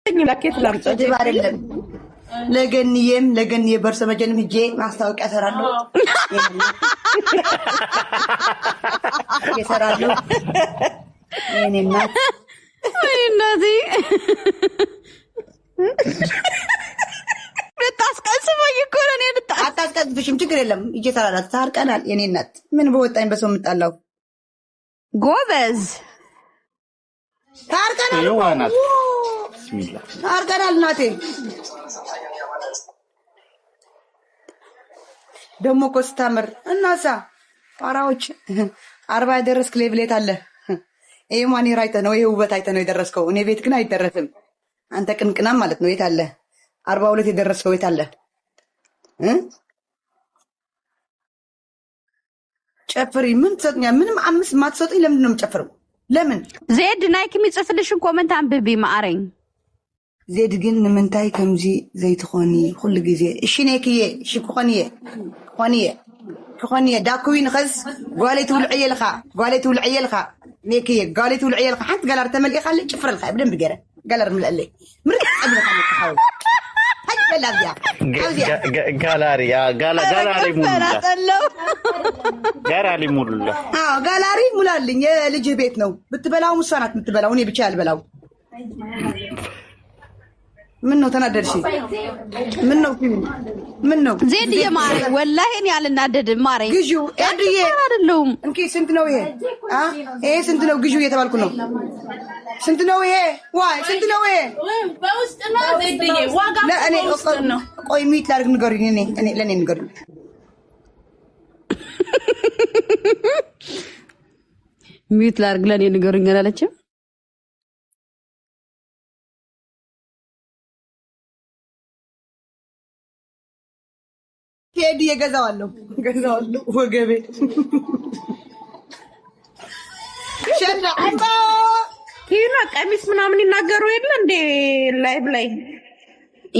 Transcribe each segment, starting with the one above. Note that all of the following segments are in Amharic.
ላኬት ላምጣ ስድብ አይደለም። ለገንዬ በርሰ መጀንም ሂጄ ማስታወቂያ እሰራለሁ እሰራለሁ። የኔ እናት ልታስቀስፈኝ እኮ ነው። እኔ አታስቀስፍሽም፣ ችግር የለም። ሂጄ እሰራለሁ። ታርቀናል። የኔ እናት ምን በወጣኝ በሰው የምጣላው ጎበዝ ታርቀናል። ቢስሚላህ ታርቀናል። እናቴ ደግሞ እኮ ስታምር እናሳ ፓራዎች 40 ያደረስክ ሌብሌት አለ። ይሄ ማን ይራይተ ነው? ይሄ ውበት አይተ ነው የደረስከው። እኔ ቤት ግን አይደረስም። አንተ ቅንቅናም ማለት ነው። የት አለ 42 የደረስከው? የት አለ? ጨፍሪ። ምን ትሰጥኛ? ምንም 5 ማትሰጥኝ። ለምንድን ነው የምጨፍረው? ለምን ዜድ ናይክ የሚጽፍልሽን ኮመንት አንብቢ ማዕረኝ። ዜድ ግን ንምንታይ ከምዚ ዘይትኾኒ ኩሉ ግዜ እሺ ነይክየ እሺ ክኾንየ ዳኩዊ ንኸስ ጓለይ ትውልዕየ ልኻ ነይክየ ጓለይ ትውልዕየ ልኻ ሓንቲ ጋላር ተመሊእኻ ለ ጭፍረልካ ብደንብ ገይረ ጋላር ምልአለይ ምርጥ ፀብለኻ ትሓወል ጋላሪ ሙላልኝ። የልጅህ ቤት ነው ብትበላው፣ እሷ ናት የምትበላው፣ እኔ ብቻ ያልበላው። ምን ነው ተናደድሽ? ምን ነው ዜድዬ ማረኝ፣ ወላሂ እኔ አልናደድም። ማረኝ ግዢው ኤድዬ አይደለም እንኪ ስንት ነው ይሄ? ይሄ ስንት ነው? ግዢው እየተባልኩ ነው። ስንት ነው ይሄ? ዋይ ስንት ነው ይሄ? በውስጥ ነው ዜድዬ ዋጋ ነው። ቆይ ሚት ላድርግ፣ ንገሩኝ። ለእኔ ንገሩኝ። ሚት ላድርግ ለእኔ ንገሩኝ አላለችም። ሄድ የገዛዋለሁ ወገቤ ሸናባ ቲና ቀሚስ ምናምን ይናገሩ የለ እንዴ? ላይቭ ላይ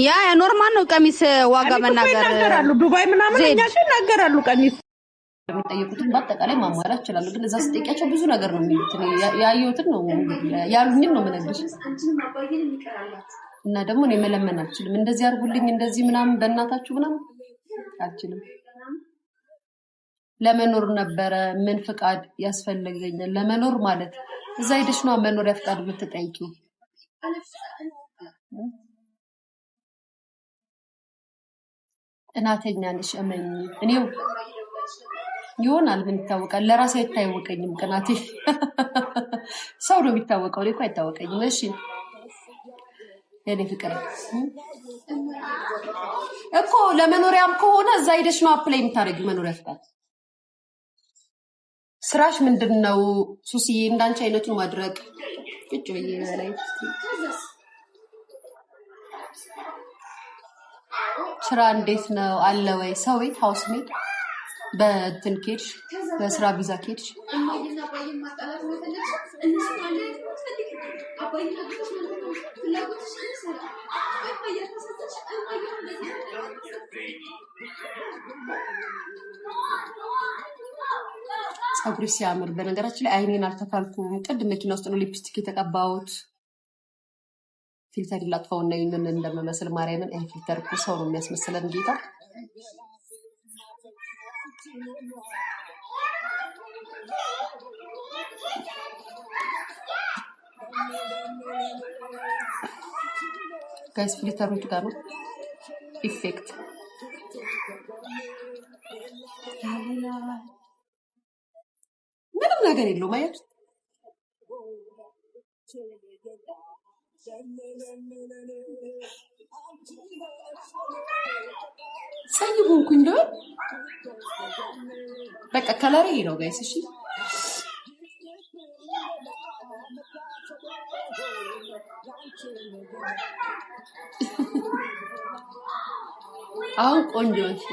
ያ ኖርማል ነው። ቀሚስ ዋጋ መናገር ይናገራሉ። ዱባይ ምናምን እኛሽ ይናገራሉ። ቀሚስ የሚጠየቁትን በአጠቃላይ ማሟላት ይችላሉ። ግን እዛ ስጠይቂያቸው ብዙ ነገር ነው የሚሉት። ያየሁትን ነው ያሉኝን ነው የምነግርሽ። እና ደግሞ እኔ መለመን አልችልም። እንደዚህ አድርጉልኝ እንደዚህ ምናምን በእናታችሁ ምናምን አልችልም። ለመኖር ነበረ ምን ፍቃድ ያስፈልገኛል? ለመኖር ማለት እዛ ሄደሽ ነው መኖሪያ ፍቃድ የምትጠይቂው። እናተኛ ነሽ እመኝ። እኔው ይሆናል ምን ይታወቃል? ለራሴ አይታወቀኝም ቅናቴ። ሰው ነው የሚታወቀው፣ እኔ እኮ አይታወቀኝም። እሺ የኔ ፍቅር እኮ ለመኖሪያም ከሆነ እዛ ሄደሽ ነው አፕላይ የምታደርጊው መኖሪያ ፍቃድ። ስራሽ ምንድነው? ሱስዬ እንዳንቺ አይነቱን ማድረግ ቁጭ በይ በላይ ስራ እንዴት ነው አለ ወይ? ሰው ቤት ሃውስ ሜድ በእንትን ኬድሽ በስራ ቪዛ ኬድሽ ፀጉር ሲያምር። በነገራችን ላይ አይኔን አልተካልኩም። ቅድም መኪና ውስጥ ነው ሊፕስቲክ የተቀባሁት። ፊልተር ላጥፋውና ምን እንደምመስል ማርያምን። አይ ፊልተር እኮ ሰው ነው የሚያስመስለን ጌታ። ጋይስ ፊልተሮች ጋር ነው ኢፌክት ምንም ነገር የለውም። አያት ጸይቡንኩኝ እንደው በቃ ከለሬ ነው ጋይስ። እሺ አሁን ቆንጆ ነሽ።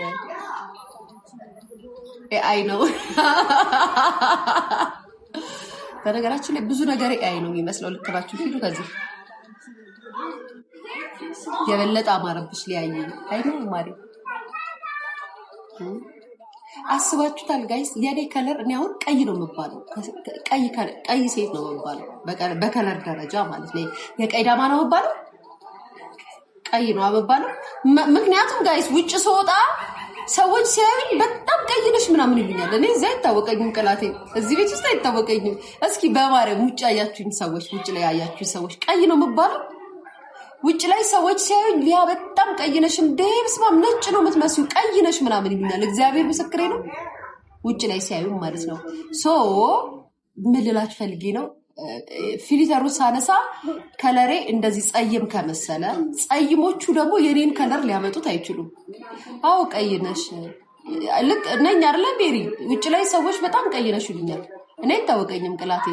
ኤአይ ነው በነገራችን ላይ ብዙ ነገር ኤአይ ነው የሚመስለው። ልክባችሁ ሂዱ። ከዚህ የበለጠ አማረብሽ ሊያይ አይደል ማሪ? አስባችሁታል ጋይስ? የኔ ከለር እኔ አሁን ቀይ ነው የምባለው። ቀይ ሴት ነው የምባለው በከለር ደረጃ ማለት ነው። የቀይ ዳማ ነው የምባለው። ቀይ ነው አበባለው። ምክንያቱም ጋይስ ውጭ ስወጣ ሰዎች ሲያዩኝ በጣም ቀይ ነሽ ምናምን ይሉኛል። እኔ እዚህ አይታወቀኝም ቅላቴ፣ እዚህ ቤት ውስጥ አይታወቀኝም። እስኪ በማርያም ውጭ ያያችሁኝ ሰዎች፣ ውጭ ላይ ያያችሁኝ ሰዎች ቀይ ነው የምባለው? ውጭ ላይ ሰዎች ሲያዩኝ ሊያ በጣም ቀይ ነሽ እንዴ በስማም ነጭ ነው የምትመስዩ ቀይ ነሽ ምናምን ይሉኛል። እግዚአብሔር ምስክሬ ነው። ውጭ ላይ ሲያዩኝ ማለት ነው። ሶ ምን ልላችሁ ፈልጌ ነው ፊልተሩ ሳነሳ ከለሬ እንደዚህ ጸይም ከመሰለ ጸይሞቹ ደግሞ የኔን ከለር ሊያመጡት አይችሉም። አዎ ቀይ ነሽ ልክ ነኝ አይደለ ቤሪ? ውጭ ላይ ሰዎች በጣም ቀይ ነሽ ይሉኛል። እኔ አይታወቀኝም ቅላቴ።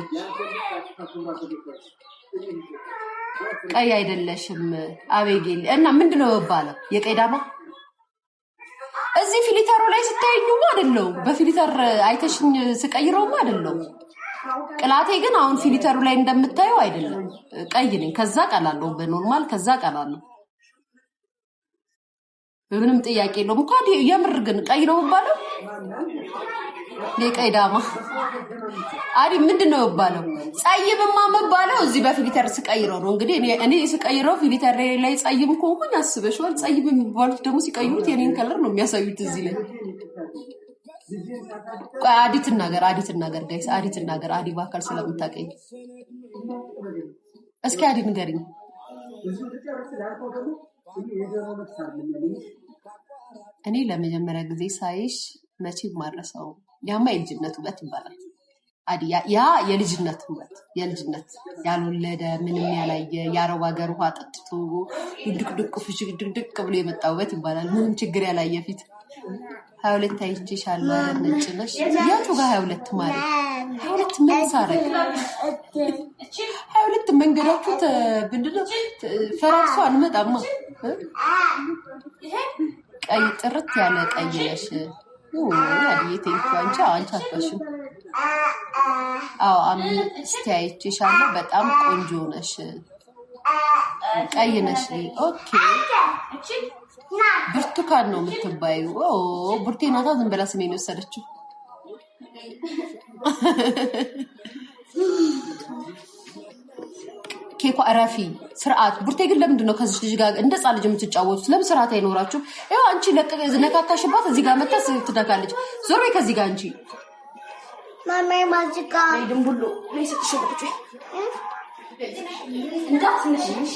ቀይ አይደለሽም አቤጌል እና ምንድነው ባለው የቀይ ዳማ እዚህ ፊልተሩ ላይ ስታዩኝማ አይደለም። በፊልተር አይተሽኝ ስቀይረውማ አይደለም። ቅላቴ ግን አሁን ፊልተሩ ላይ እንደምታየው አይደለም። ቀይ ነኝ። ከዛ ቀላለሁ በኖርማል ከዛ ቀላለሁ። ምንም ጥያቄ የለውም እኮ የምር ግን ቀይ ነው ባለው የቀይ ዳማ አዲ ምንድነው ባለው? ጸይምማ መባለው እዚህ በፊልተር ስቀይረው ነው። እንግዲህ እኔ ስቀይረው ፊልተር ላይ ጸይም ኮንኩኝ አስበሽዋል። ጸይም የሚባሉት ደግሞ ሲቀይሩት የኔን ከለር ነው የሚያሳዩት እዚህ ላይ። አዲት ነገር ጋይስ አዲት ነገር አዲ ባካል ስለምታቀኝ እስኪ አዲ ንገሪኝ። እኔ ለመጀመሪያ ጊዜ ሳይሽ መቼም ማረሳው ያማ የልጅነት ውበት ይባላል። አዲ ያ የልጅነት ውበት የልጅነት ያልወለደ ምንም ያላየ የአረብ ሀገር ውሃ ጠጥቶ ድቅድቅ ፍሽክ ድቅድቅ ብሎ የመጣ ውበት ይባላል። ምንም ችግር ያላየ ፊት 22 አይቼሻለሁ ነጭ ነሽ። ያቱ ጋር 22 ማለት 22 ምን ሳረግ 22 መንገዳችሁ ብንድነው ፈራርሶ አንመጣማ። ቀይ ጥርት ያለ ቀይ ነሽ። ያዲቴ አንቺ አትፈሽም። አዎ አምስት አይቼሻለሁ በጣም ቆንጆ ነሽ። ቀይ ነሽ። ኦኬ ብርቱካን ነው የምትባዩ። ቡርቴ ናታ ዝም ብላ ስሜን ወሰደችው። ኬኳ አራፊ ስርዓት። ቡርቴ ግን ለምንድን ነው ከዚህ ልጅ ጋር እንደ ጻል ልጅ የምትጫወቱት? ለምን ስርዓት አይኖራችሁ? ያው አንቺ ነካካሽባት እዚህ ጋር መጣ ትደካለች። ዞር በይ ከዚህ ጋር አንቺ ማማ ማጂካ ይድምቡሉ ለይሰጥሽ ቁጭ እንዳትነሽ እሺ።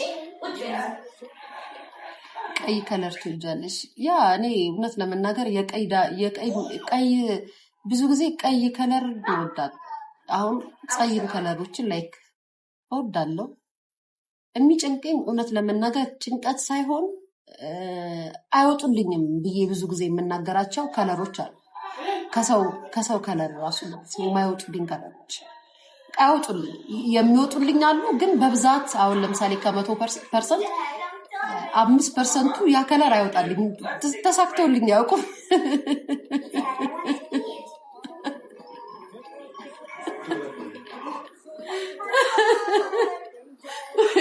ቀይ ከለር ትወጃለሽ? ያ እኔ እውነት ለመናገር የቀይ ብዙ ጊዜ ቀይ ከለር እወዳለሁ። አሁን ጸይም ከለሮችን ላይክ እወዳለሁ። የሚጨንቀኝ እውነት ለመናገር ጭንቀት ሳይሆን አይወጡልኝም ብዬ ብዙ ጊዜ የምናገራቸው ከለሮች አሉ። ከሰው ከለር ራሱ የማይወጡልኝ ከለሮች አይወጡልኝ። የሚወጡልኝ አሉ ግን በብዛት አሁን ለምሳሌ ከ100% 5% ያ ከለር አይወጣልኝ። ተሳክቶልኝ ያውቁም።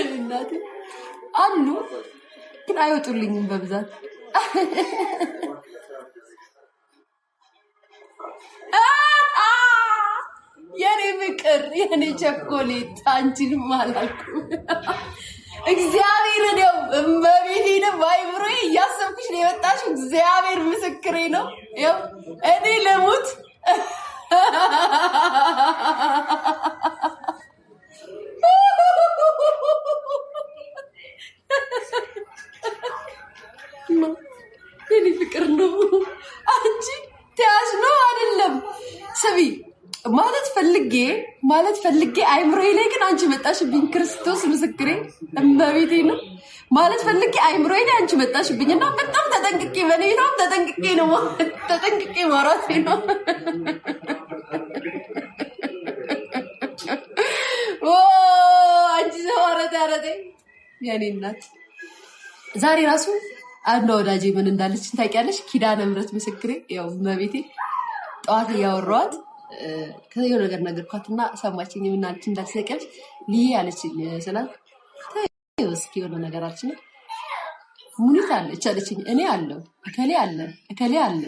እናቴ አሉ ግን አይወጡልኝም በብዛት። የኔ ፍቅር የኔ ቸኮሌት አንቺን ማላልኩ እግዚአብሔር ነው እመቤቴ ነው ባይብሮዬ እያሰብኩሽ ነው የወጣሽው። እግዚአብሔር ምስክሬ ነው። ያው እኔ ለሙት የኔ ፍቅር ነው። አንቺ ተያዝ ነው አይደለም ስቢ ማለት ፈልጌ አይምሮዬ ላይ ግን አንቺ መጣሽብኝ። ክርስቶስ ምስክሬ እመቤቴ ነው ማለት ፈልጌ አይምሮዬ ላይ አንቺ መጣሽብኝና በጣም ተጠንቅቄ በኔታም ተጠንቅቄ ማራቴ ነው። አንቺ ዘዋረተ የኔ እናት ዛሬ ራሱ አንዷ ወዳጄ ምን እንዳለች ታውቂያለሽ? ኪዳነ ምሕረት ምስክሬ ያው እመቤቴ ጠዋት እያወራኋት ከየው ነገር ነገርኳትና ሰማችኝ። ምን አለች እንዳትሰቀልሽ ልዬ አለችኝ ስላት ተይው እስኪ የሆነ ነገር አለችኝ። ሙኒት አለች አለችኝ። እኔ አለው እከሌ አለ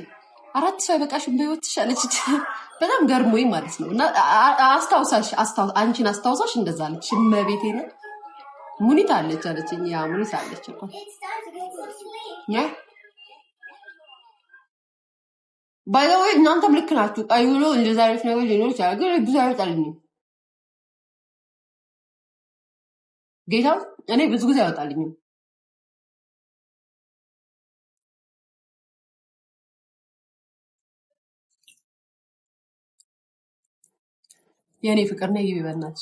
4 ሰው አይበቃሽም በህይወትሽ አለች። በጣም ገርሞኝ ማለት ነው። እና አንቺን አስታውሳሽ እንደዛ አለች። እመቤቴ ነው ሙኒት አለች አለችኝ። ያ ሙኒት አለች እኮ ያ ባይዘው እናንተም ልክ ናችሁ። ቀይ ብሎ እንደዛ አይነት ነገር ሊኖር ይችላል፣ ግን ብዙ አይወጣልኝም። ጌታ እኔ ብዙ ጊዜ አይወጣልኝም። የኔ ፍቅር ነው ይበናች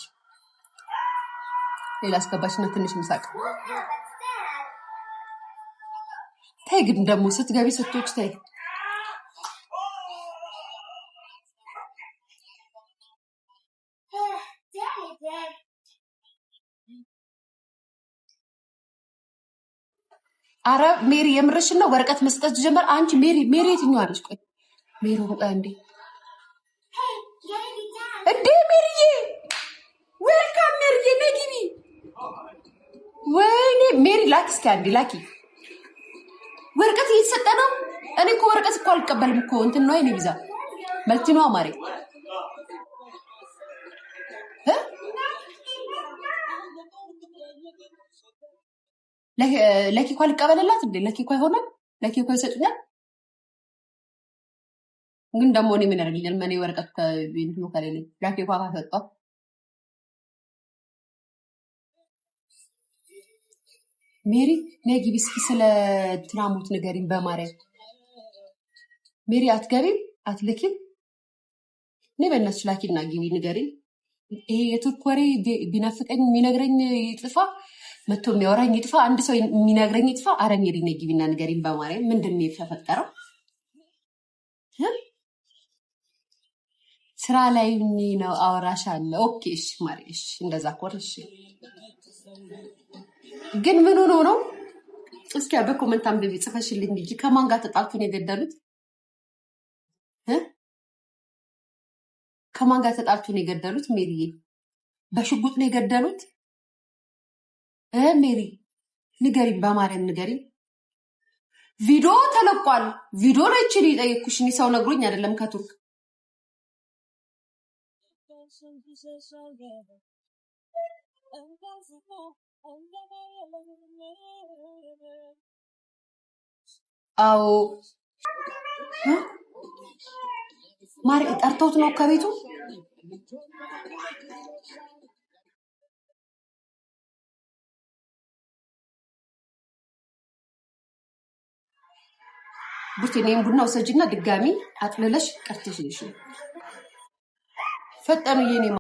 ሌላ አስገባችና ትንሽ ምሳቅ ታይ። ግን ደግሞ ስትገቢ ስትወጪ ታይ። አረ ሜሪ የምርሽን ነው? ወረቀት መስጠት ጀመር። አንቺ ሜሪ የትኛዋ ነሽ? ቆይ ሜሪ እንዴ ሜሪዬ ዌልካም ሜሪዬ ነግቢ። ወይኔ ሜሪ ላኪ እስኪ አንዴ ላኪ። ወረቀት እየተሰጠ ነው። እኔ እኮ ወረቀት እኮ አልቀበልም እኮ እንትን ነው የኔ ቪዛ መልቲ ነው አማሬ ለኪ እኮ አልቀበልላት እንዴ? ለኪ እኮ አይሆንም። ለኪ እኮ ይሰጡኛል። ግን ደግሞ እኔ ምን ያደርግልኛል? ማን ወረቀት ከቤት ነው ከሌለኝ ለኪ እኮ አፈጣው። ሜሪ ነግቢ እስኪ ስለ ትናሙት ንገሪኝ በማርያም። ሜሪ አትገቢም አትልኪም? ነይ በእናትሽ ላኪና ግቢ ንገሪኝ። ይሄ የቱርክ ወሬ ቢናፍቀኝ የሚነግረኝ ይጥፋ፣ መጥቶ የሚያወራኝ ይጥፋ፣ አንድ ሰው የሚነግረኝ ይጥፋ። አረ ሜሪ ነግቢና ንገሪኝ በማርያም። ምንድን ነው የተፈጠረው? ስራ ላይ ነው አወራሻለሁ። ኦኬ እሺ ማሪ እሺ፣ እንደዛ ኮርሽ። ግን ምን ሆኖ ነው? እስኪ በኮሜንት አንብቢ ጽፈሽልኝ እንጂ ከማን ጋር ተጣልቶ ነው የገደሉት? ከማን ጋር ተጣልቶ ነው የገደሉት? ሜሪዬ በሽጉጥ ነው የገደሉት? ሜሪ ንገሪኝ በማርያም ንገሪኝ። ቪዲዮ ተለቋል። ቪዲዮ ላይ እቺ ጠየቅኩሽ። እኔ ሰው ነግሮኝ አይደለም ከቱርክ አዎ ማሪ ጠርተውት ነው ከቤቱ። ቡቲኔም ቡና ወሰጂና ድጋሚ አጥልለሽ ቀርተሽ ልሽ ፈጠኑ የኔ